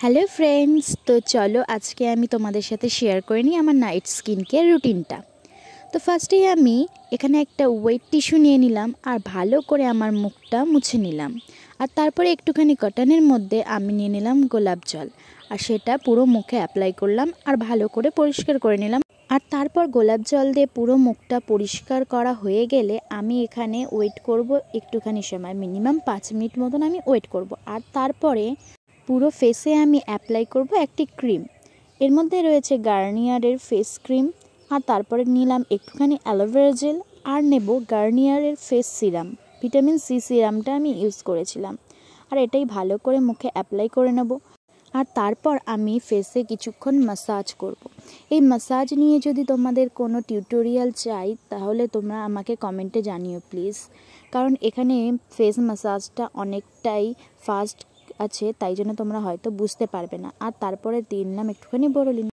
Hello friends, তো চলো আজকে আমি তোমাদের সাথে শেয়ার করে নিই আমার নাইট স্কিন কেয়ার রুটিনটা। তো ফার্স্টেই আমি এখানে একটা ওয়েট টিস্যু নিয়ে নিলাম আর ভালো করে আমার মুখটা মুছে নিলাম। আর তারপরে একটুখানি কটনের মধ্যে আমি নিয়ে নিলাম গোলাপ জল আর সেটা পুরো মুখে অ্যাপ্লাই করলাম আর ভালো করে পরিষ্কার করে নিলাম। আর তারপর গোলাপ জল দিয়ে পুরো মুখটা পরিষ্কার করা হয়ে গেলে আমি এখানে ওয়েট করব একটুখানি সময়, মিনিমাম 5 মিনিট মতন আমি ওয়েট করব। আর তারপরে পুরো ফেসে আমি অ্যাপ্লাই করব একটি ক্রিম। এর মধ্যে রয়েছে গার্নিয়ারের ফেস ক্রিম, আর তারপরে নিলাম একটুখানি অ্যালোভেরা জেল আর নেব গার্নিয়ারের ফেস সিরাম। ভিটামিন সি সিরামটা আমি ইউজ করেছিলাম। আর এটাই ভালো করে মুখে অ্যাপ্লাই করে নেব। আর তারপর আমি ফেসে কিছুক্ষণ ম্যাসাজ করব। এই ম্যাসাজ নিয়ে যদি তোমাদের কোনো টিউটোরিয়াল চাই তাহলে তোমরা আমাকে কমেন্টে জানিও প্লিজ, কারণ এখানে ফেস ম্যাসাজটা অনেকটাই ফাস্ট আছে, তাই জন্য তোমরা হয়তো বুঝতে পারবে না। আর তারপরে দিলাম একটুখানি বোরোলিন।